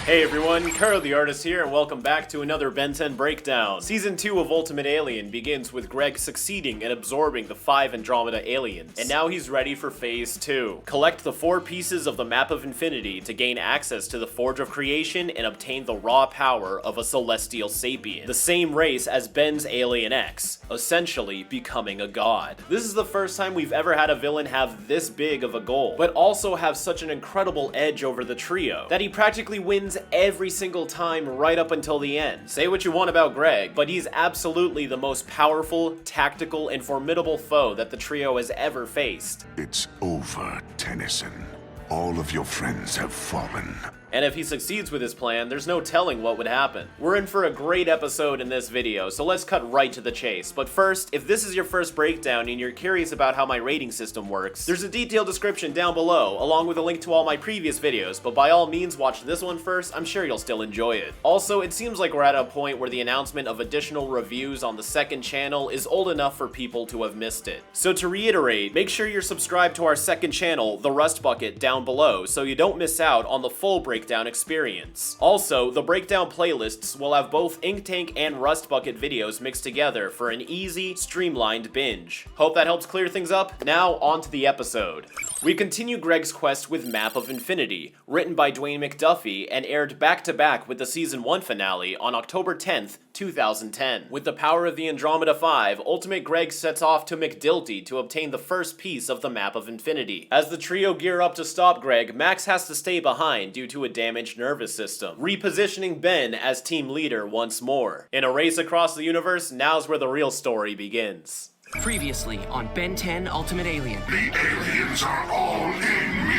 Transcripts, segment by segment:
Hey everyone, Karo the Artist here, and welcome back to another Ben 10 breakdown. Season 2 of Ultimate Alien begins with Greg succeeding in absorbing the 5 Andromeda aliens, and now he's ready for Phase 2. Collect the 4 pieces of the Map of Infinity to gain access to the Forge of Creation and obtain the raw power of a celestial sapien, the same race as Ben's Alien X, essentially becoming a god. This is the first time we've ever had a villain have this big of a goal, but also have such an incredible edge over the trio, that he practically wins every single time right up until the end. Say what you want about Greg, but he's absolutely the most powerful, tactical, and formidable foe that the trio has ever faced. It's over, Tennyson. All of your friends have fallen. And if he succeeds with his plan, there's no telling what would happen. We're in for a great episode in this video, so let's cut right to the chase. But first, if this is your first breakdown and you're curious about how my rating system works, there's a detailed description down below, along with a link to all my previous videos, but by all means watch this one first, I'm sure you'll still enjoy it. Also, it seems like we're at a point where the announcement of additional reviews on the second channel is old enough for people to have missed it. So to reiterate, make sure you're subscribed to our second channel, The Rust Bucket, down below, so you don't miss out on the full breakdown experience. Also, the breakdown playlists will have both Ink Tank and Rust Bucket videos mixed together for an easy, streamlined binge. Hope that helps clear things up. Now, on to the episode. We continue Greg's quest with Map of Infinity, written by Mikd'lty and aired back-to-back with the Season 1 finale on October 10th, 2010. With the power of the Andromeda 5, Ultimate Greg sets off to Mikd'lty to obtain the first piece of the Map of Infinity. As the trio gear up to stop Greg, Max has to stay behind due to a damaged nervous system, repositioning Ben as team leader once more. In a race across the universe, now's where the real story begins. Previously on Ben 10 Ultimate Alien. The aliens are all in me.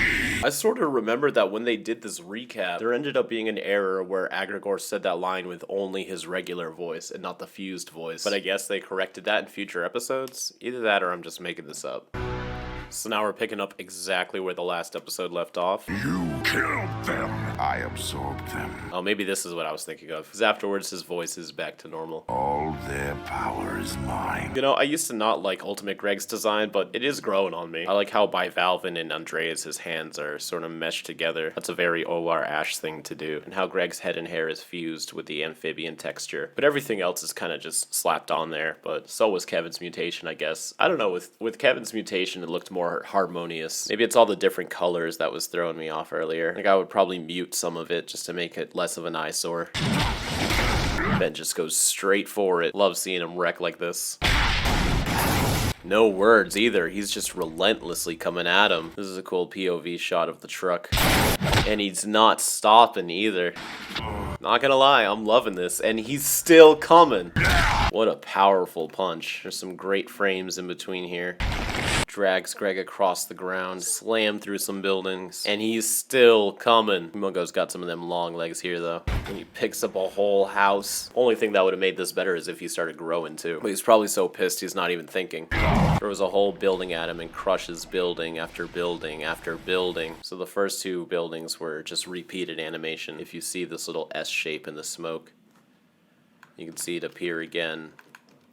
I sort of remember that when they did this recap, there ended up being an error where Agrigor said that line with only his regular voice and not the fused voice. But I guess they corrected that in future episodes? Either that or I'm just making this up. So now we're picking up exactly where the last episode left off. You killed them. I absorbed them. Oh, maybe this is what I was thinking of, because afterwards his voice is back to normal. All their power is mine. You know, I used to not like Ultimate Greg's design, but it is growing on me. I like how by Valvin and Andreas' hands are sort of meshed together. That's a very O.R. Ash thing to do. And how Greg's head and hair is fused with the amphibian texture. But everything else is kind of just slapped on there. But so was Kevin's mutation, I guess. I don't know, with Kevin's mutation it looked more harmonious. Maybe it's all the different colors that was throwing me off earlier. I think I would probably mute some of it just to make it less of an eyesore. Ben just goes straight for it. Love seeing him wreck like this. No words either. He's just relentlessly coming at him. This is a cool POV shot of the truck. And he's not stopping either. Not gonna lie, I'm loving this. And he's still coming. What a powerful punch. There's some great frames in between here. Drags Greg across the ground, slam through some buildings, and he's still coming. Mungo's got some of them long legs here, though. And he picks up a whole house. Only thing that would have made this better is if he started growing, too. But he's probably so pissed he's not even thinking. Throws a whole building at him and crushes building after building after building. So the first 2 buildings were just repeated animation. If you see this little S shape in the smoke, you can see it appear again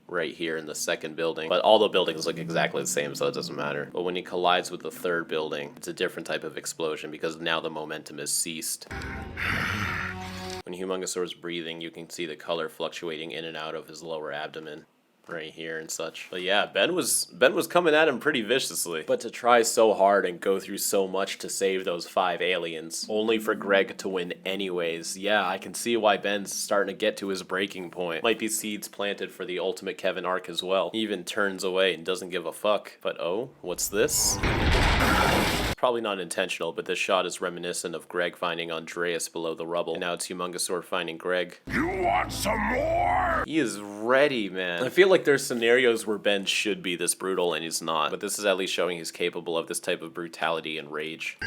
right here in the second building. But all the buildings look exactly the same, so it doesn't matter. But when he collides with the third building, it's a different type of explosion because now the momentum has ceased. When Humongosaur's breathing, you can see the color fluctuating in and out of his lower abdomen. Right here and such. But yeah, Ben was coming at him pretty viciously. But to try so hard and go through so much to save those 5 aliens, only for Greg to win anyways. Yeah, I can see why Ben's starting to get to his breaking point. Might be seeds planted for the Ultimate Kevin arc as well. He even turns away and doesn't give a fuck. But oh, what's this? Probably not intentional, but this shot is reminiscent of Greg finding Andreas below the rubble. And now it's Humongosaur finding Greg. You want some more? He is ready, man. I feel like there's scenarios where Ben should be this brutal and he's not. But this is at least showing he's capable of this type of brutality and rage.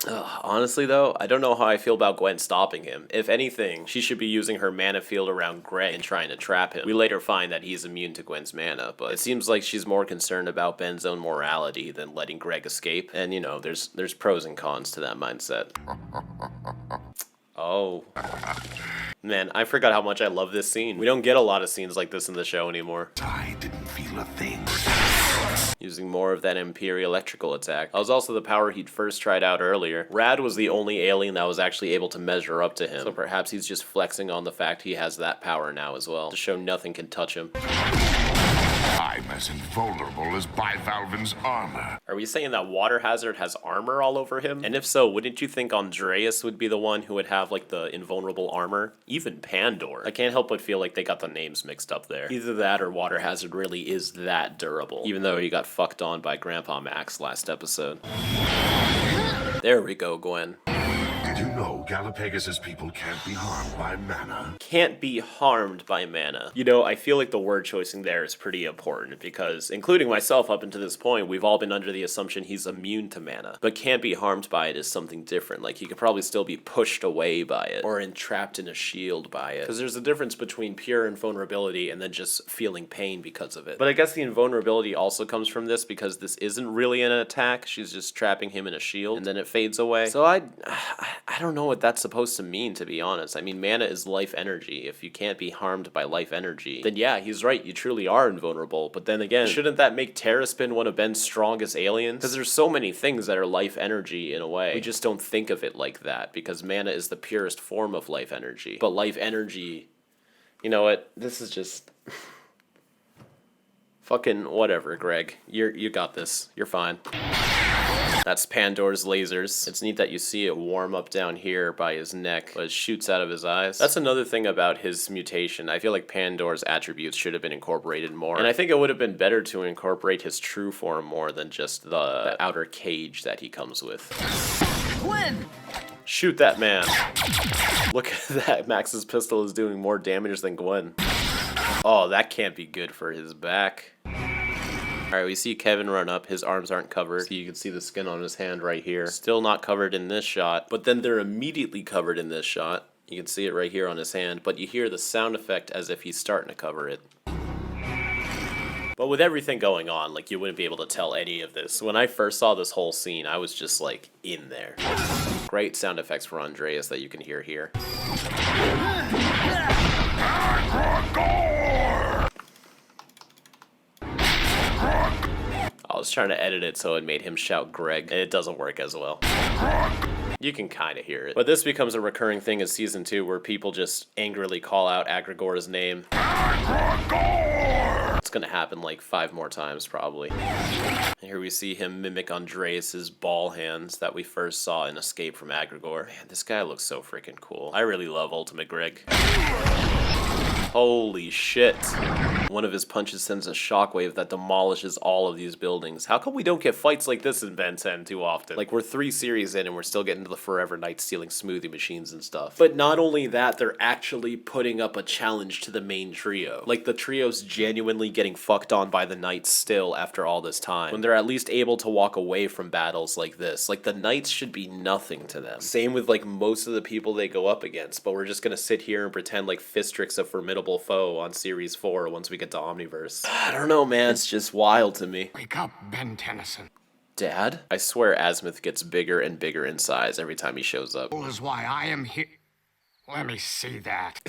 Honestly, though, I don't know how I feel about Gwen stopping him. If anything, she should be using her mana field around Greg and trying to trap him. We later find that he's immune to Gwen's mana, but it seems like she's more concerned about Ben's own morality than letting Greg escape. And, you know, there's pros and cons to that mindset. Oh. Man, I forgot how much I love this scene. We don't get a lot of scenes like this in the show anymore. I didn't feel a thing. Using more of that Imperial electrical attack. That was also the power he'd first tried out earlier. Rad was the only alien that was actually able to measure up to him, so perhaps he's just flexing on the fact he has that power now as well, to show nothing can touch him. I'm as invulnerable as Bivalven's armor. Are we saying that Water Hazard has armor all over him? And if so, wouldn't you think Andreas would be the one who would have, like, the invulnerable armor? Even Pandor. I can't help but feel like they got the names mixed up there. Either that or Water Hazard really is that durable, even though he got fucked on by Grandpa Max last episode. There we go, Gwen. Did you know Galapagos' people can't be harmed by mana? Can't be harmed by mana. You know, I feel like the word choicing there is pretty important because, including myself up until this point, we've all been under the assumption he's immune to mana. But can't be harmed by it is something different. Like, he could probably still be pushed away by it or entrapped in a shield by it. Because there's a difference between pure invulnerability and then just feeling pain because of it. But I guess the invulnerability also comes from this because this isn't really an attack. She's just trapping him in a shield and then it fades away. So I don't know what that's supposed to mean, to be honest. I mean, mana is life energy. If you can't be harmed by life energy, then yeah, he's right, you truly are invulnerable. But then again, shouldn't that make Terraspin one of Ben's strongest aliens? Because there's so many things that are life energy in a way. We just don't think of it like that, because mana is the purest form of life energy. But life energy, you know what, this is just... fucking whatever, Greg. You got this. You're fine. That's Pandor's lasers. It's neat that you see it warm up down here by his neck, but it shoots out of his eyes. That's another thing about his mutation. I feel like Pandor's attributes should have been incorporated more. And I think it would have been better to incorporate his true form more than just the outer cage that he comes with. Gwen! Shoot that man. Look at that. Max's pistol is doing more damage than Gwen. Oh, that can't be good for his back. Alright, we see Kevin run up. His arms aren't covered. So you can see the skin on his hand right here. Still not covered in this shot, but then they're immediately covered in this shot. You can see it right here on his hand, but you hear the sound effect as if he's starting to cover it. But with everything going on, like, you wouldn't be able to tell any of this. When I first saw this whole scene, I was just, like, in there. Great sound effects for Andreas that you can hear here. I was trying to edit it so it made him shout Greg, and it doesn't work as well. You can kind of hear it. But this becomes a recurring thing in Season 2 where people just angrily call out Agrigor's name. It's gonna happen like 5 more times, probably. And here we see him mimic Andreas's ball hands that we first saw in Escape from Agrigor. Man, this guy looks so freaking cool. I really love Ultimate Greg. Holy shit. One of his punches sends a shockwave that demolishes all of these buildings. How come we don't get fights like this in Ben 10 too often? Like, we're 3 series in and we're still getting to the Forever Knights stealing smoothie machines and stuff. But not only that, they're actually putting up a challenge to the main trio. Like, the trio's genuinely getting fucked on by the Knights still after all this time, when they're at least able to walk away from battles like this. Like, the Knights should be nothing to them. Same with, like, most of the people they go up against, but we're just gonna sit here and pretend like Fistrix's a formidable foe on Series 4 once we get to Omniverse. I don't know, man. It's just wild to me. Wake up, Ben Tennyson. Dad? I swear Azimuth gets bigger and bigger in size every time he shows up. That is why I am here. Let me see that.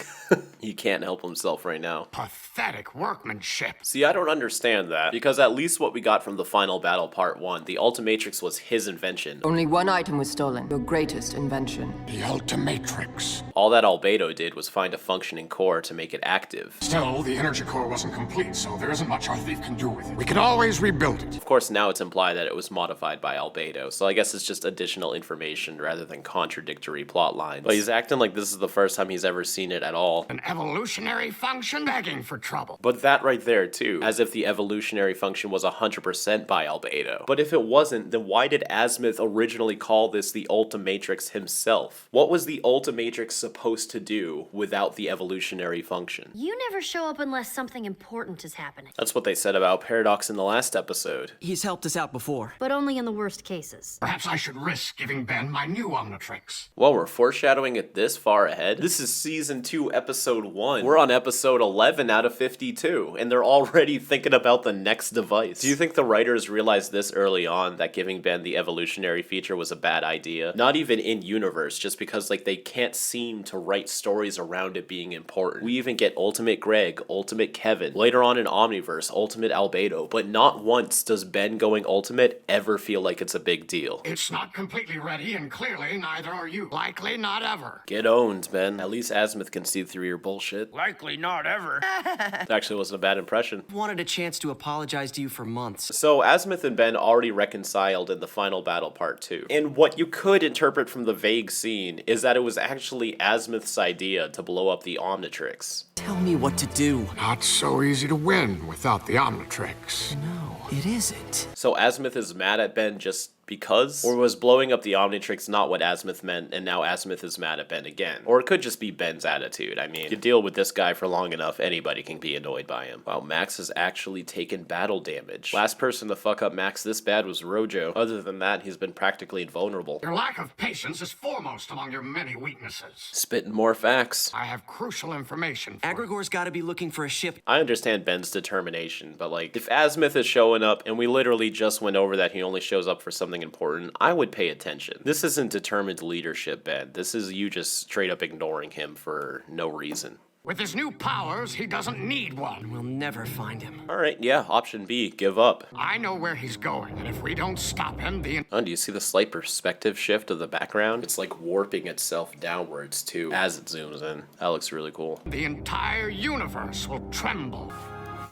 He can't help himself right now. Pathetic workmanship. See, I don't understand that, because at least what we got from the final battle part 1, the Ultimatrix was his invention. Only one item was stolen, your greatest invention. The Ultimatrix. All that Albedo did was find a functioning core to make it active. Still, the energy core wasn't complete, so there isn't much our thief can do with it. We can always rebuild it. Of course, now it's implied that it was modified by Albedo, so I guess it's just additional information rather than contradictory plot lines. But he's acting like this is the first time he's ever seen it at all. An evolutionary function begging for trouble. But that right there too, as if the evolutionary function was 100% by albedo. But if it wasn't, then why did Azimuth originally call this the Ultimatrix himself? What was the Ultimatrix supposed to do without the evolutionary function? You never show up unless something important is happening. That's what they said about Paradox in the last episode. He's helped us out before. But only in the worst cases. Perhaps I should risk giving Ben my new Omnitrix. Well, we're foreshadowing it this far ahead. This is season 2, episode 1. We're on episode 11 out of 52, and they're already thinking about the next device. Do you think the writers realized this early on, that giving Ben the evolutionary feature was a bad idea? Not even in universe, just because like they can't seem to write stories around it being important. We even get Ultimate Greg, Ultimate Kevin, later on in Omniverse, Ultimate Albedo, but not once does Ben going Ultimate ever feel like it's a big deal. It's not completely ready, and clearly neither are you. Likely not ever. Get owned, Ben. At least Azimuth can see through your bullshit. Likely not ever. That actually wasn't a bad impression. Wanted a chance to apologize to you for months. So Azimuth and Ben already reconciled in the final battle part 2. And what you could interpret from the vague scene is that it was actually Azimuth's idea to blow up the Omnitrix. Tell me what to do. Not so easy to win without the Omnitrix. No, it isn't. So Azimuth is mad at Ben just because? Or was blowing up the Omnitrix not what Azimuth meant, and now Azimuth is mad at Ben again? Or it could just be Ben's attitude. I mean, you deal with this guy for long enough, anybody can be annoyed by him. Wow, Max has actually taken battle damage. Last person to fuck up Max this bad was Rojo. Other than that, he's been practically invulnerable. Your lack of patience is foremost among your many weaknesses. Spitting more facts. I have crucial information for you. Agrigor's gotta be looking for a ship. I understand Ben's determination, but like, if Azimuth is showing up, and we literally just went over that he only shows up for something important, I would pay attention. This isn't determined leadership, Ben. This is you just straight up ignoring him for no reason. With his new powers, he doesn't need one. We'll never find him. Alright, yeah, option B, give up. I know where he's going, and if we don't stop him, the Oh, do you see the slight perspective shift of the background? It's like warping itself downwards too, as it zooms in. That looks really cool. entire universe will tremble.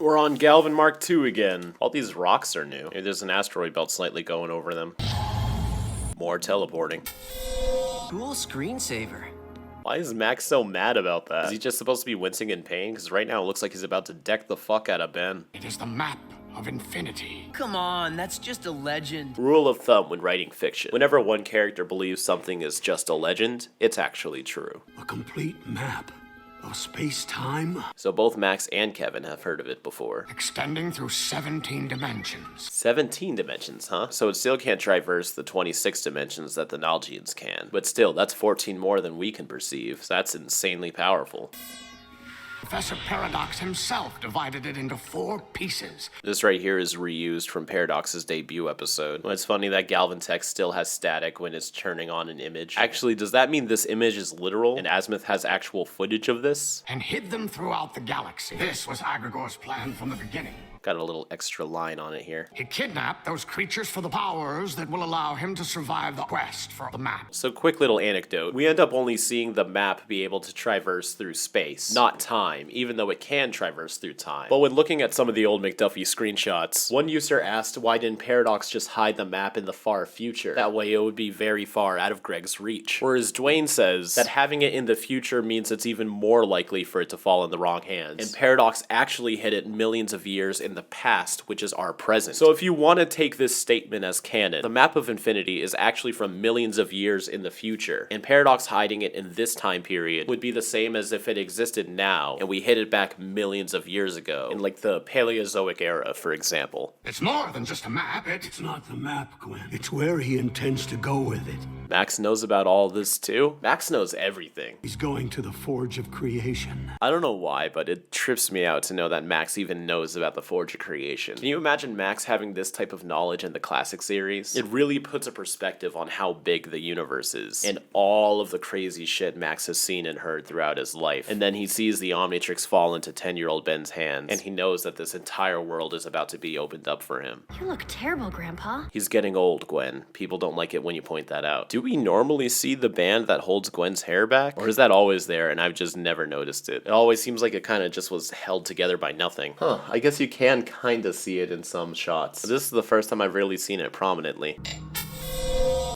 We're on Galvin Mark II again. All these rocks are new. Maybe there's an asteroid belt slightly going over them. More teleporting. Cool screensaver. Why is Max so mad about that? Is he just supposed to be wincing in pain? Because right now it looks like he's about to deck the fuck out of Ben. It is the map of infinity. Come on, that's just a legend. Rule of thumb when writing fiction. Whenever one character believes something is just a legend, it's actually true. A complete map of space-time? So both Max and Kevin have heard of it before. Extending through 17 dimensions. 17 dimensions, huh? So it still can't traverse the 26 dimensions that the Nalgians can. But still, that's 14 more than we can perceive, so that's insanely powerful. Professor Paradox himself divided it into 4 pieces. This right here is reused from Paradox's debut episode. Well, it's funny that Galvin text still has static when it's turning on an image. Actually, does that mean this image is literal and Azimuth has actual footage of this? And hid them throughout the galaxy. This was Agrigor's plan from the beginning. Got a little extra line on it here. He kidnapped those creatures for the powers that will allow him to survive the quest for the map. So quick little anecdote. We end up only seeing the map be able to traverse through space, not time, even though it can traverse through time. But when looking at some of the old Mikd'lty screenshots, one user asked why didn't Paradox just hide the map in the far future? That way it would be very far out of Greg's reach. Whereas Dwayne says that having it in the future means it's even more likely for it to fall in the wrong hands. And Paradox actually hid it millions of years in the past, which is our present. So if you want to take this statement as canon, the map of infinity is actually from millions of years in the future, and Paradox hiding it in this time period would be the same as if it existed now and we hid it back millions of years ago, in like the Paleozoic era, for example. It's more than just a map, It's not the map, Gwen. It's where he intends to go with it. Max knows about all this too? Max knows everything. He's going to the Forge of Creation. I don't know why, but it trips me out to know that Max even knows about the Forge of Creation. Can you imagine Max having this type of knowledge in the classic series? It really puts a perspective on how big the universe is, and all of the crazy shit Max has seen and heard throughout his life. And then he sees the Omnitrix fall into 10-year-old Ben's hands, and he knows that this entire world is about to be opened up for him. You look terrible, Grandpa. He's getting old, Gwen. People don't like it when you point that out. Do we normally see the band that holds Gwen's hair back? Or is that always there and I've just never noticed it? It always seems like it kind of just was held together by nothing. Huh, I guess you can kind of see it in some shots. But this is the first time I've really seen it prominently.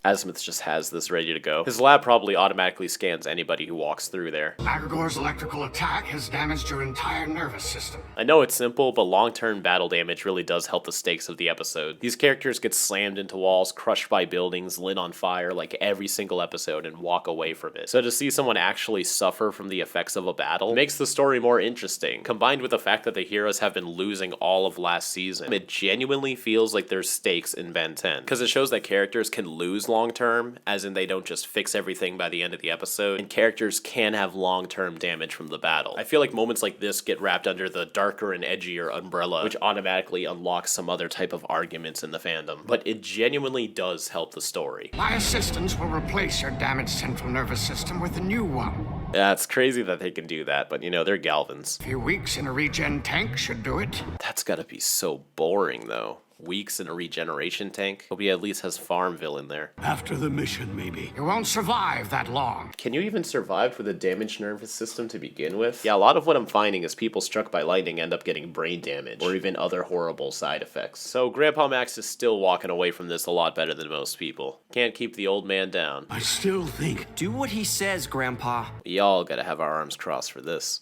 Azimuth just has this ready to go. His lab probably automatically scans anybody who walks through there. Agrigor's electrical attack has damaged your entire nervous system. I know it's simple, but long-term battle damage really does help the stakes of the episode. These characters get slammed into walls, crushed by buildings, lit on fire like every single episode and walk away from it. So to see someone actually suffer from the effects of a battle makes the story more interesting. Combined with the fact that the heroes have been losing all of last season, it genuinely feels like there's stakes in Ben 10. Because it shows that characters can lose long-term, as in they don't just fix everything by the end of the episode, and characters can have long-term damage from the battle. I feel like moments like this get wrapped under the darker and edgier umbrella, which automatically unlocks some other type of arguments in the fandom. But it genuinely does help the story. My assistants will replace your damaged central nervous system with a new one. Yeah, it's crazy that they can do that, but you know, they're Galvans. A few weeks in a regen tank should do it. That's gotta be so boring, though. Weeks in a regeneration tank? Hope he at least has Farmville in there. After the mission, maybe. You won't survive that long. Can you even survive with a damaged nervous system to begin with? Yeah, a lot of what I'm finding is people struck by lightning end up getting brain damage, or even other horrible side effects. So Grandpa Max is still walking away from this a lot better than most people. Can't keep the old man down. I still think Do what he says, Grandpa. Y'all gotta have our arms crossed for this.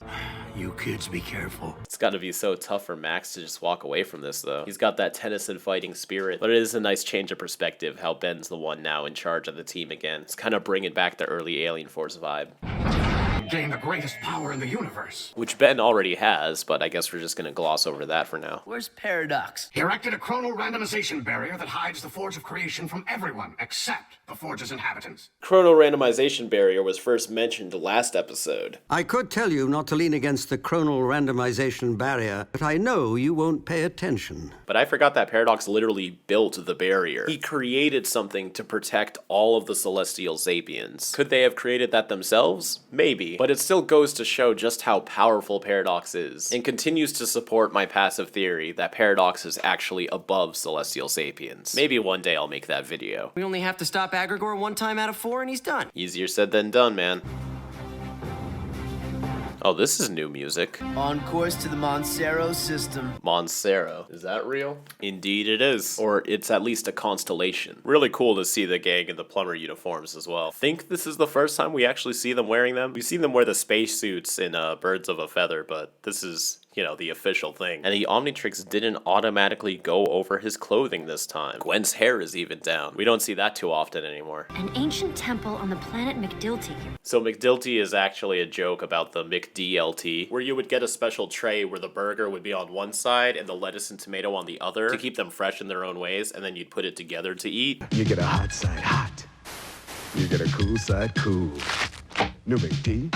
you kids be careful. It's gotta be so tough for Max to just walk away from this, though. He's got that Tennyson fighting spirit, but it is a nice change of perspective how Ben's the one now in charge of the team again. It's kind of bringing back the early Alien Force vibe. You gain the greatest power in the universe. Which Ben already has, but I guess we're just gonna gloss over that for now. Where's Paradox? He erected a chronal randomization barrier that hides the Forge of Creation from everyone except the Forge's inhabitants. Chrono randomization barrier was first mentioned last episode. I could tell you not to lean against the chronal randomization barrier, but I know you won't pay attention. But I forgot that Paradox literally built the barrier. He created something to protect all of the celestial sapiens. Could they have created that themselves? Maybe. But it still goes to show just how powerful Paradox is, and continues to support my passive theory that Paradox is actually above celestial sapiens. Maybe one day I'll make that video. We only have to stop Agrigor one time out of 4 and he's done. Easier said than done, man. Oh, this is new music. On course to the Moncero system. Moncero. Is that real? Indeed it is. Or it's at least a constellation. Really cool to see the gang in the plumber uniforms as well. Think this is the first time we actually see them wearing them? We've seen them wear the spacesuits in Birds of a Feather, but this is, you know, the official thing. And the Omnitrix didn't automatically go over his clothing this time. Gwen's hair is even down. We don't see that too often anymore. An ancient temple on the planet Mikd'lty. So Mikd'lty is actually a joke about the Mikd'lty, where you would get a special tray where the burger would be on one side and the lettuce and tomato on the other to keep them fresh in their own ways, and then you'd put it together to eat. You get a hot side hot. You get a cool side cool. New McD,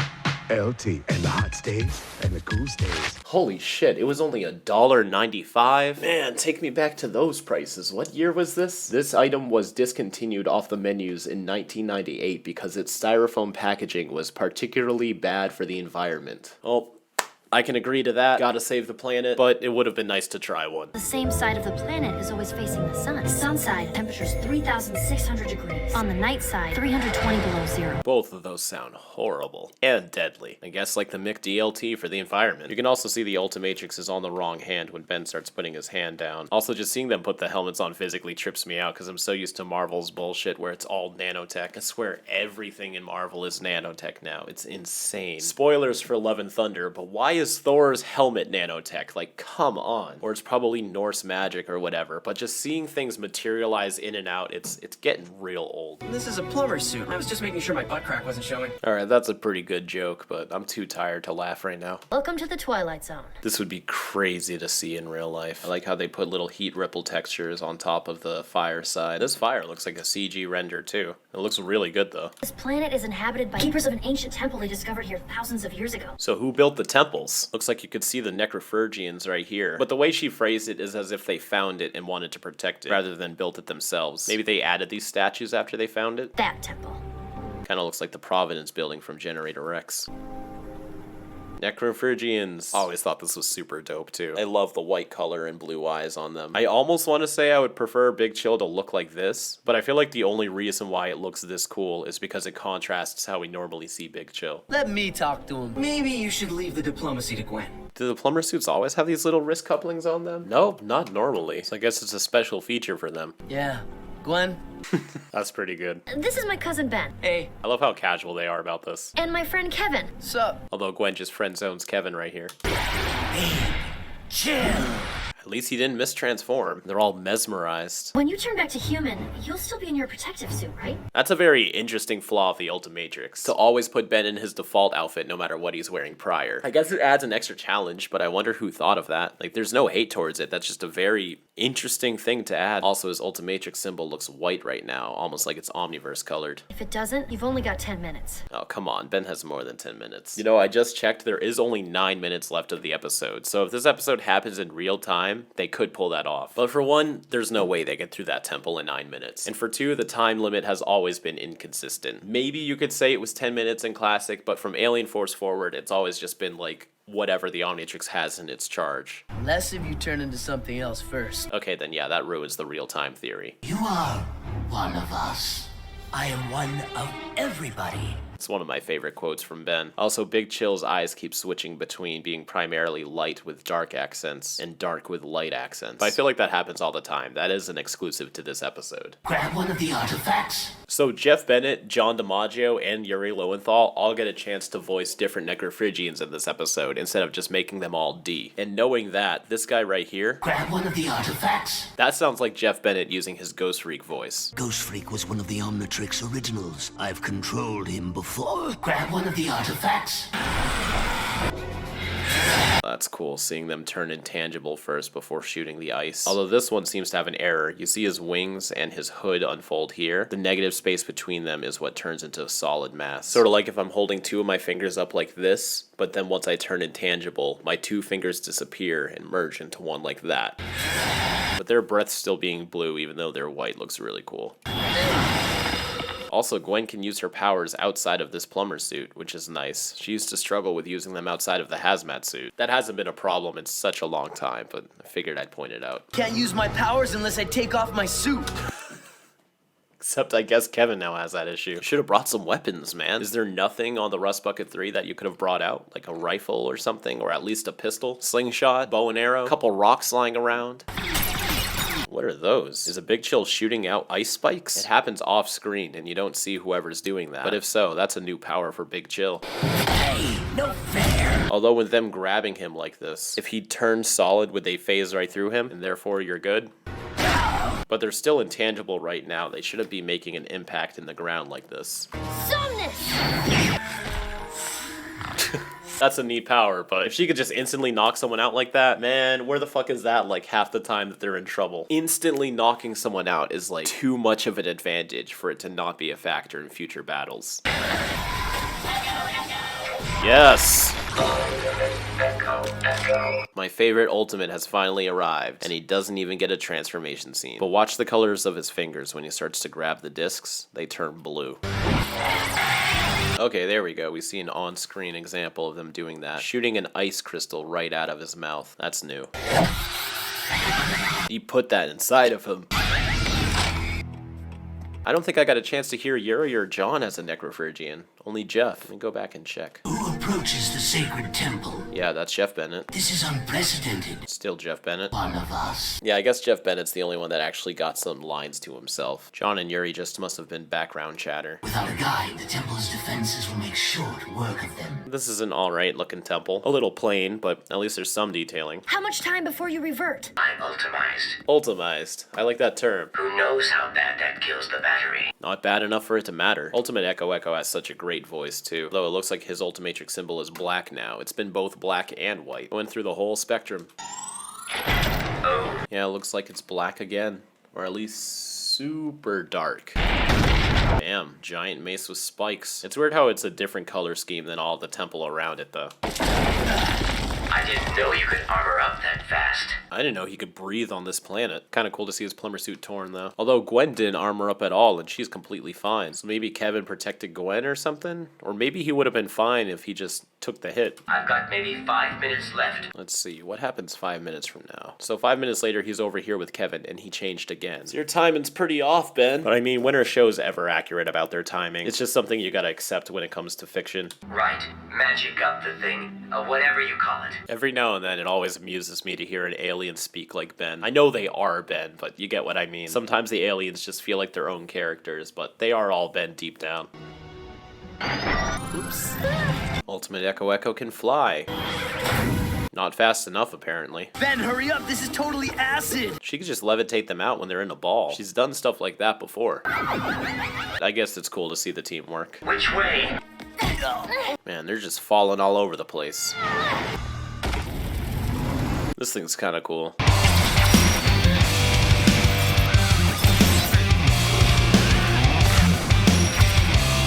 LT, and the hot stays and the cool stays. Holy shit, it was only $1.95? Man, take me back to those prices. What year was this? This item was discontinued off the menus in 1998 because its styrofoam packaging was particularly bad for the environment. Oh, I can agree to that. Gotta save the planet, but it would have been nice to try one. The same side of the planet is always facing the sun. The sun side, temperature's 3,600 degrees. On the night side, 320 below zero. Both of those sound horrible and deadly. I guess like the Mikd'lty for the environment. You can also see the Ultimatrix is on the wrong hand when Ben starts putting his hand down. Also, just seeing them put the helmets on physically trips me out because I'm so used to Marvel's bullshit where it's all nanotech. I swear everything in Marvel is nanotech now. It's insane. Spoilers for Love and Thunder, but why is Thor's helmet nanotech? Like, come on. Or it's probably Norse magic or whatever, but just seeing things materialize in and out, it's getting real old. This is a plumber suit. I was just making sure my butt crack wasn't showing. Alright, that's a pretty good joke, but I'm too tired to laugh right now. Welcome to the Twilight Zone. This would be crazy to see in real life. I like how they put little heat ripple textures on top of the fire side. This fire looks like a CG render too. It looks really good though. This planet is inhabited by keepers of an ancient temple they discovered here thousands of years ago. So who built the temples? Looks like you could see the Necrophrygians right here. But the way she phrased it is as if they found it and wanted to protect it, rather than built it themselves. Maybe they added these statues after they found it? That temple. Kinda looks like the Providence building from Generator X. Necrophrygians. I always thought this was super dope too. I love the white color and blue eyes on them. I almost want to say I would prefer Big Chill to look like this, but I feel like the only reason why it looks this cool is because it contrasts how we normally see Big Chill. Let me talk to him. Maybe you should leave the diplomacy to Gwen. Do the plumber suits always have these little wrist couplings on them? No, not normally. So I guess it's a special feature for them. Yeah, Gwen? That's pretty good. This is my cousin Ben. Hey. I love how casual they are about this. And my friend Kevin. Sup? Although Gwen just friend zones Kevin right here. Chill. At least he didn't mistransform. They're all mesmerized. When you turn back to human, you'll still be in your protective suit, right? That's a very interesting flaw of the Ultimatrix, to always put Ben in his default outfit no matter what he's wearing prior. I guess it adds an extra challenge, but I wonder who thought of that. Like, there's no hate towards it, that's just a very interesting thing to add. Also, his Ultimatrix symbol looks white right now, almost like it's Omniverse colored. If it doesn't, you've only got 10 minutes. Oh, come on, Ben has more than 10 minutes. You know, I just checked, there is only 9 minutes left of the episode, so if this episode happens in real time, they could pull that off. But for one, there's no way they get through that temple in 9 minutes. And for two, the time limit has always been inconsistent. Maybe you could say it was 10 minutes in Classic, but from Alien Force forward, it's always just been like whatever the Omnitrix has in its charge. Unless if you turn into something else first. Okay, then yeah, that ruins the real-time theory. You are one of us. I am one of everybody. It's one of my favorite quotes from Ben. Also, Big Chill's eyes keep switching between being primarily light with dark accents and dark with light accents. But I feel like that happens all the time. That isn't exclusive to this episode. Grab one of the artifacts. So Jeff Bennett, John DiMaggio, and Yuri Lowenthal all get a chance to voice different Necrophrygians in this episode instead of just making them all D. And knowing that, this guy right here, Grab one of the artifacts. that sounds like Jeff Bennett using his Ghost Freak voice. Ghost Freak was one of the Omnitrix originals. I've controlled him before. Grab one of the artifacts. That's cool, seeing them turn intangible first before shooting the ice. Although this one seems to have an error. You see his wings and his hood unfold here. The negative space between them is what turns into a solid mass. Sort of like if I'm holding two of my fingers up like this, but then once I turn intangible, my two fingers disappear and merge into one like that. But their breath still being blue, even though they're white, looks really cool. Also, Gwen can use her powers outside of this plumber suit, which is nice. She used to struggle with using them outside of the hazmat suit. That hasn't been a problem in such a long time, but I figured I'd point it out. Can't use my powers unless I take off my suit. Except I guess Kevin now has that issue. Should have brought some weapons, man. Is there nothing on the Rust Bucket 3 that you could have brought out? Like a rifle or something, or at least a pistol? Slingshot, bow and arrow, a couple rocks lying around? What are those? Is a Big Chill shooting out ice spikes? It happens off screen and you don't see whoever's doing that. But if so, that's a new power for Big Chill. Hey, no fair. Although with them grabbing him like this, if he turns solid, would they phase right through him and therefore you're good? But they're still intangible right now. They shouldn't be making an impact in the ground like this. Somnus! That's a neat power, but if she could just instantly knock someone out like that, man, where the fuck is that like half the time that they're in trouble? Instantly knocking someone out is like too much of an advantage for it to not be a factor in future battles. Yes! My favorite ultimate has finally arrived, and he doesn't even get a transformation scene. But watch the colors of his fingers when he starts to grab the discs, they turn blue. Okay, there we go. We see an on-screen example of them doing that. Shooting an ice crystal right out of his mouth. That's new. He put that inside of him. I don't think I got a chance to hear Yuri or John as a Necrophrygian. Only Jeff. Let me go back and check. Who approaches the sacred temple? Yeah, that's Jeff Bennett. This is unprecedented. Still Jeff Bennett. One of us. Yeah, I guess Jeff Bennett's the only one that actually got some lines to himself. John and Yuri just must have been background chatter. Without a guide, the temple's defenses will make short work of them. This is an alright looking temple. A little plain, but at least there's some detailing. How much time before you revert? I'm ultimized. Ultimized. I like that term. Who knows how bad that kills the battery? Not bad enough for it to matter. Ultimate Echo has such a great voice too. Though it looks like his Ultimatrix symbol is black now. It's been both black and white. Went through the whole spectrum. Oh. Yeah, it looks like it's black again. Or at least super dark. Damn, giant mace with spikes. It's weird how it's a different color scheme than all the temple around it though. I didn't know you could armor up that fast. I didn't know he could breathe on this planet. Kinda cool to see his plumber suit torn though. Although Gwen didn't armor up at all and she's completely fine. So maybe Kevin protected Gwen or something? Or maybe he would have been fine if he just took the hit. I've got maybe 5 minutes left. Let's see, what happens 5 minutes from now? So 5 minutes later, he's over here with Kevin, and he changed again. So your timing's pretty off, Ben. But I mean, when are shows ever accurate about their timing? It's just something you gotta accept when it comes to fiction. Right. Magic up the thing. Whatever you call it. Every now and then, it always amuses me to hear an alien speak like Ben. I know they are Ben, but you get what I mean. Sometimes the aliens just feel like their own characters, but they are all Ben deep down. Oops. Ultimate Echo Echo can fly. Not fast enough, apparently. Ben, hurry up! This is totally acid! She could just levitate them out when they're in a ball. She's done stuff like that before. I guess it's cool to see the teamwork. Which way? Man, they're just falling all over the place. This thing's kind of cool.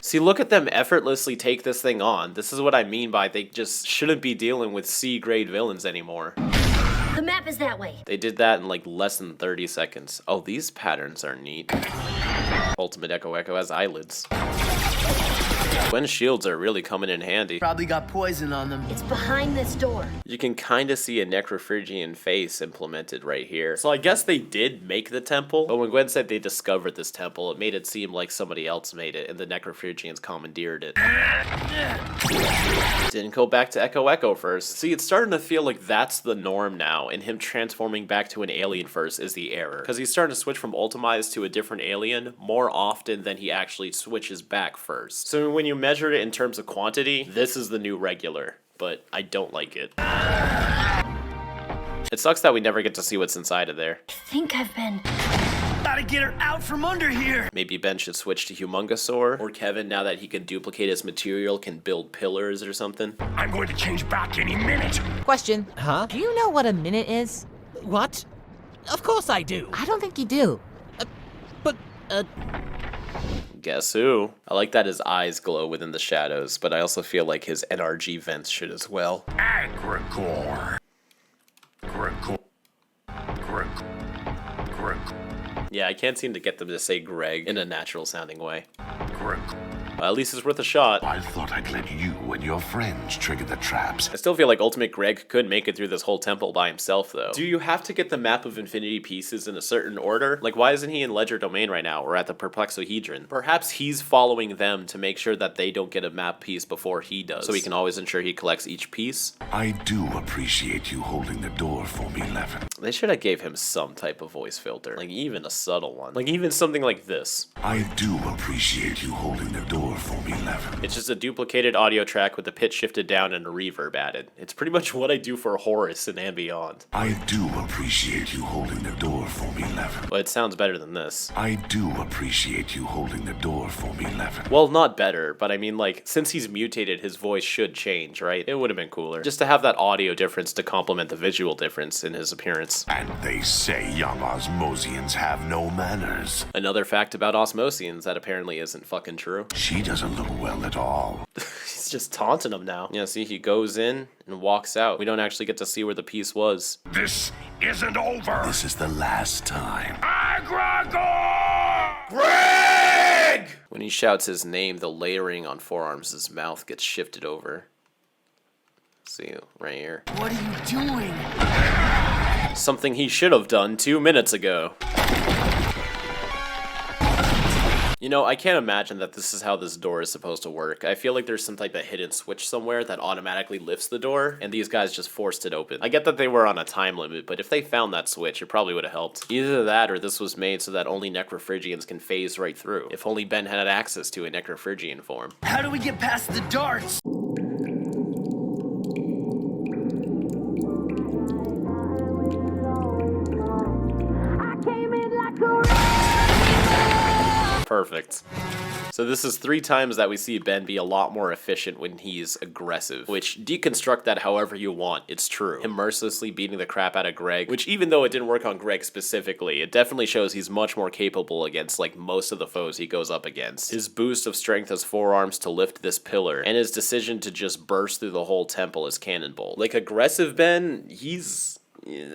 See, look at them effortlessly take this thing on. This is what I mean by they just shouldn't be dealing with C-grade villains anymore. The map is that way. They did that in like less than 30 seconds. Oh, these patterns are neat. Ultimate Echo Echo has eyelids. Gwen's shields are really coming in handy. Probably got poison on them. It's behind this door. You can kind of see a Necrophrygian face implemented right here. So I guess they did make the temple, but when Gwen said they discovered this temple, it made it seem like somebody else made it, and the Necrophrygians commandeered it. Didn't go back to Echo Echo first. See, it's starting to feel like that's the norm now, and him transforming back to an alien first is the error. Because he's starting to switch from Ultimized to a different alien more often than he actually switches back first. So when you measure it in terms of quantity, this is the new regular, but I don't like it. It sucks that we never get to see what's inside of there. I think I've been... Gotta get her out from under here! Maybe Ben should switch to Humungosaur, or Kevin, now that he can duplicate his material, can build pillars or something. I'm going to change back any minute. Question. Huh? Do you know what a minute is? What? Of course I do. I don't think you do. Guess who? I like that his eyes glow within the shadows, but I also feel like his NRG vents should as well. Agricor. Yeah, I can't seem to get them to say Greg in a natural sounding way. Well, at least it's worth a shot. I thought I'd let you and your friends trigger the traps. I still feel like Ultimate Greg could make it through this whole temple by himself, though. Do you have to get the map of infinity pieces in a certain order? Like, why isn't he in Ledger Domain right now, or at the Perplexohedron? Perhaps he's following them to make sure that they don't get a map piece before he does, so he can always ensure he collects each piece. I do appreciate you holding the door for me, Levin. They should have gave him some type of voice filter, like even a subtle one. Like even something like this. I do appreciate you holding the door for me, Levin. It's just a duplicated audio track with the pitch shifted down and a reverb added. It's pretty much what I do for Horus and Beyond. I do appreciate you holding the door for me, Levin. But it sounds better than this. I do appreciate you holding the door for me, Levin. Well, not better, but I mean, like, since he's mutated, his voice should change, right? It would have been cooler. Just to have that audio difference to complement the visual difference in his appearance. And they say young Osmosians have no manners. Another fact about Osmosians that apparently isn't fucking true. She doesn't look well at all. He's just taunting him now. Yeah, see, he goes in and walks out. We don't actually get to see where the piece was. This isn't over. This is the last time. Agricor! Greg! When he shouts his name, the layering on forearms' mouth gets shifted over. See, right here. What are you doing? Something he should have done 2 minutes ago. You know, I can't imagine that this is how this door is supposed to work. I feel like there's some type of hidden switch somewhere that automatically lifts the door, and these guys just forced it open. I get that they were on a time limit, but if they found that switch, it probably would have helped. Either that, or this was made so that only Necrophrygians can phase right through. If only Ben had access to a Necrophrygian form. How do we get past the darts? Perfect. So this is 3 times that we see Ben be a lot more efficient when he's aggressive, which deconstruct that however you want, it's true. Him mercilessly beating the crap out of Greg, which even though it didn't work on Greg specifically, it definitely shows he's much more capable against like most of the foes he goes up against. His boost of strength as forearms to lift this pillar, and his decision to just burst through the whole temple as cannonball. Like aggressive Ben,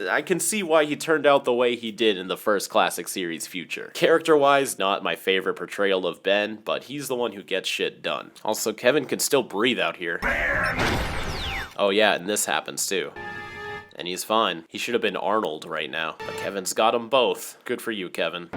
I can see why he turned out the way he did in the first classic series Future. Character-wise, not my favorite portrayal of Ben, but he's the one who gets shit done. Also, Kevin can still breathe out here. Oh yeah, and this happens too. And he's fine. He should have been Arnold right now, but Kevin's got them both. Good for you, Kevin.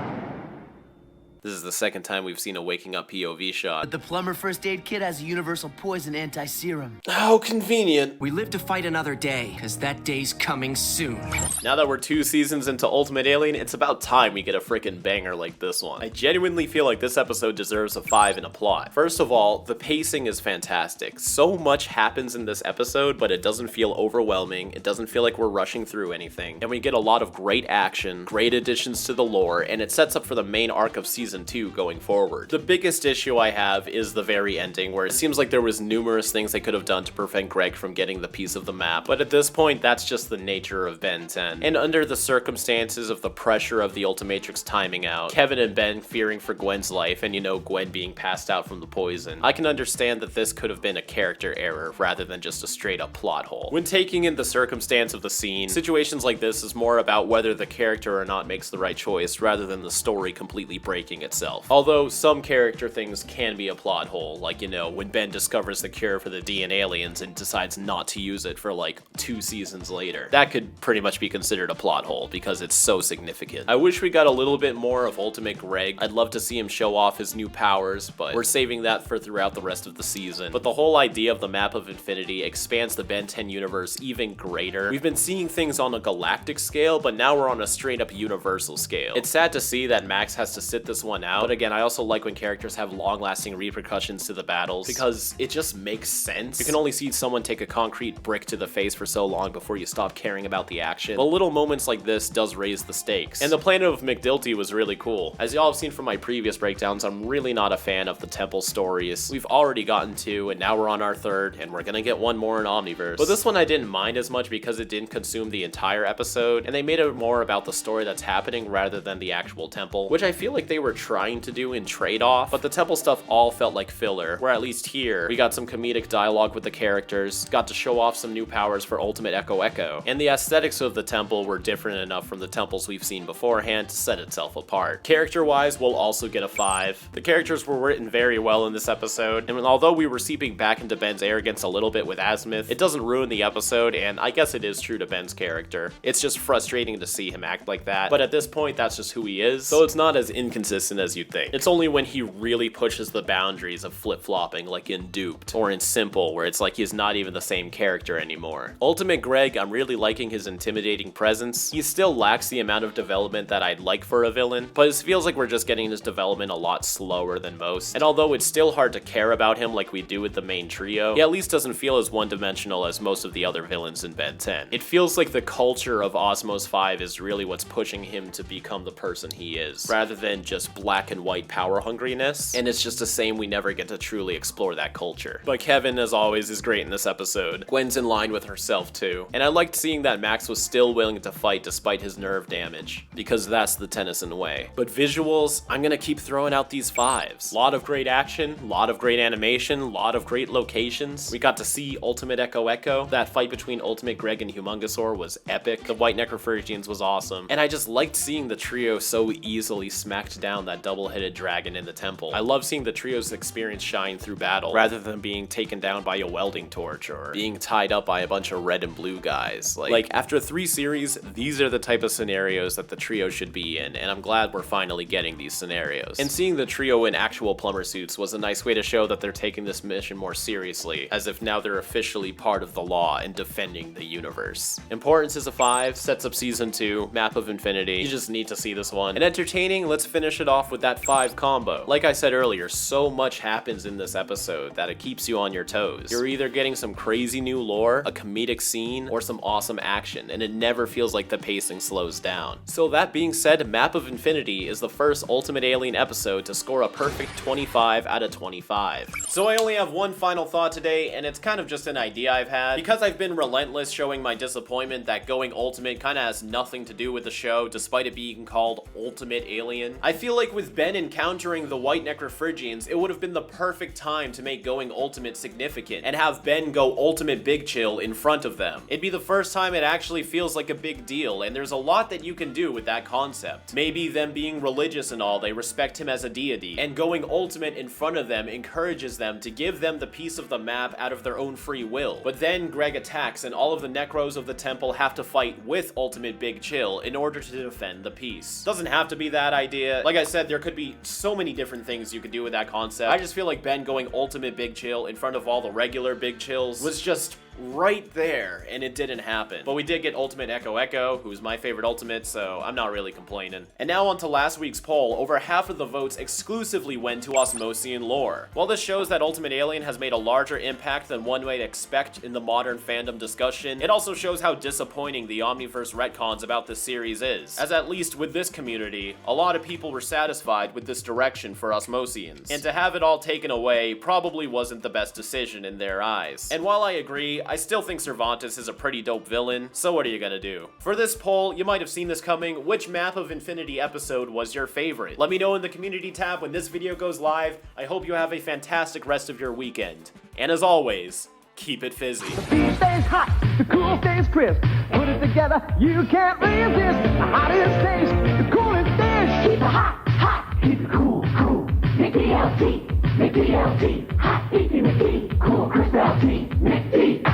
This is the second time we've seen a waking up POV shot. But the plumber first aid kit has a universal poison anti-serum. How convenient. We live to fight another day, because that day's coming soon. Now that we're 2 seasons into Ultimate Alien, it's about time we get a freaking banger like this one. I genuinely feel like this episode deserves a 5 in a plot. First of all, the pacing is fantastic. So much happens in this episode, but it doesn't feel overwhelming. It doesn't feel like we're rushing through anything. And we get a lot of great action, great additions to the lore, and it sets up for the main arc of season 2 going forward. The biggest issue I have is the very ending, where it seems like there was numerous things they could have done to prevent Greg from getting the piece of the map, but at this point that's just the nature of Ben 10. And under the circumstances of the pressure of the Ultimatrix timing out, Kevin and Ben fearing for Gwen's life, and Gwen being passed out from the poison, I can understand that this could have been a character error rather than just a straight up plot hole. When taking in the circumstance of the scene, situations like this is more about whether the character or not makes the right choice rather than the story completely breaking itself. Although some character things can be a plot hole, like when Ben discovers the cure for the DNA aliens and decides not to use it for like 2 seasons later. That could pretty much be considered a plot hole because it's so significant. I wish we got a little bit more of Ultimate Greg. I'd love to see him show off his new powers, but we're saving that for throughout the rest of the season. But the whole idea of the map of infinity expands the Ben 10 universe even greater. We've been seeing things on a galactic scale, but now we're on a straight up universal scale. It's sad to see that Max has to sit this one out, but again, I also like when characters have long-lasting repercussions to the battles because it just makes sense. You can only see someone take a concrete brick to the face for so long before you stop caring about the action. But little moments like this does raise the stakes. And the planet of Mikd'lty was really cool. As y'all have seen from my previous breakdowns, I'm really not a fan of the temple stories. We've already gotten 2, and now we're on our 3rd, and we're gonna get 1 more in Omniverse. But this one I didn't mind as much because it didn't consume the entire episode, and they made it more about the story that's happening rather than the actual temple, which I feel like they were trying to do in trade-off, but the temple stuff all felt like filler, where at least here, we got some comedic dialogue with the characters, got to show off some new powers for Ultimate Echo Echo, and the aesthetics of the temple were different enough from the temples we've seen beforehand to set itself apart. Character-wise, we'll also get a 5. The characters were written very well in this episode, and although we were seeping back into Ben's arrogance a little bit with Azimuth, it doesn't ruin the episode, and I guess it is true to Ben's character. It's just frustrating to see him act like that, but at this point, that's just who he is, so it's not as inconsistent as you'd think. It's only when he really pushes the boundaries of flip-flopping, like in Duped, or in Simple, where it's like he's not even the same character anymore. Ultimate Greg, I'm really liking his intimidating presence. He still lacks the amount of development that I'd like for a villain, but it feels like we're just getting his development a lot slower than most. And although it's still hard to care about him like we do with the main trio, he at least doesn't feel as one-dimensional as most of the other villains in Ben 10. It feels like the culture of Osmos 5 is really what's pushing him to become the person he is, rather than just black and white power hungriness, and it's just a shame we never get to truly explore that culture. But Kevin, as always, is great in this episode. Gwen's in line with herself too, and I liked seeing that Max was still willing to fight despite his nerve damage, because that's the Tennyson way. But visuals, I'm gonna keep throwing out these 5s. Lot of great action, lot of great animation, lot of great locations. We got to see Ultimate Echo Echo. That fight between Ultimate Greg and Humungosaur was epic. The White Necrophrygians was awesome, and I just liked seeing the trio so easily smacked down that double-headed dragon in the temple. I love seeing the trio's experience shine through battle, rather than being taken down by a welding torch or being tied up by a bunch of red and blue guys. Like after 3 series, these are the type of scenarios that the trio should be in, and I'm glad we're finally getting these scenarios. And seeing the trio in actual plumber suits was a nice way to show that they're taking this mission more seriously, as if now they're officially part of the law and defending the universe. Importance is a 5, sets up season 2, Map of Infinity. You just need to see this one. And entertaining, let's finish it off with that 5 combo. Like I said earlier, so much happens in this episode that it keeps you on your toes. You're either getting some crazy new lore, a comedic scene, or some awesome action, and it never feels like the pacing slows down. So that being said, Map of Infinity is the first Ultimate Alien episode to score a perfect 25 out of 25. So I only have one final thought today, and it's kind of just an idea I've had. Because I've been relentless showing my disappointment that going Ultimate kinda has nothing to do with the show, despite it being called Ultimate Alien, I feel like with Ben encountering the White Necrophrygians, it would have been the perfect time to make going Ultimate significant, and have Ben go Ultimate Big Chill in front of them. It'd be the first time it actually feels like a big deal, and there's a lot that you can do with that concept. Maybe them being religious and all, they respect him as a deity, and going Ultimate in front of them encourages them to give them the piece of the map out of their own free will. But then Greg attacks, and all of the Necros of the temple have to fight with Ultimate Big Chill in order to defend the piece. Doesn't have to be that idea. Like I said, there could be so many different things you could do with that concept. I just feel like Ben going ultimate big chill in front of all the regular big chills was just right there, and it didn't happen. But we did get Ultimate Echo Echo, who's my favorite ultimate, so I'm not really complaining. And now on to last week's poll. Over half of the votes exclusively went to Osmosian lore. While this shows that Ultimate Alien has made a larger impact than one might expect in the modern fandom discussion, it also shows how disappointing the Omniverse retcons about this series is, as at least with this community, a lot of people were satisfied with this direction for Osmosians, and to have it all taken away probably wasn't the best decision in their eyes. And while I agree, I still think Cervantes is a pretty dope villain, so what are you gonna do? For this poll, you might have seen this coming. Which Map of Infinity episode was your favorite? Let me know in the community tab when this video goes live. I hope you have a fantastic rest of your weekend. And as always, keep it fizzy. The beat stays hot, the cool stays crisp. Put it together, you can't resist. The hottest taste, the coolest dish. Keep it hot, hot, keep it cool, cool. Mikd'lty, Mikd'lty, hot, Mikd'lty, cool, Crystalty, Mikd'lty.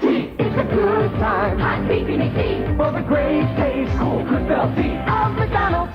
It's a good time, hot, Mikd'lty, for the great taste, cool, Crystalty of McDonald's.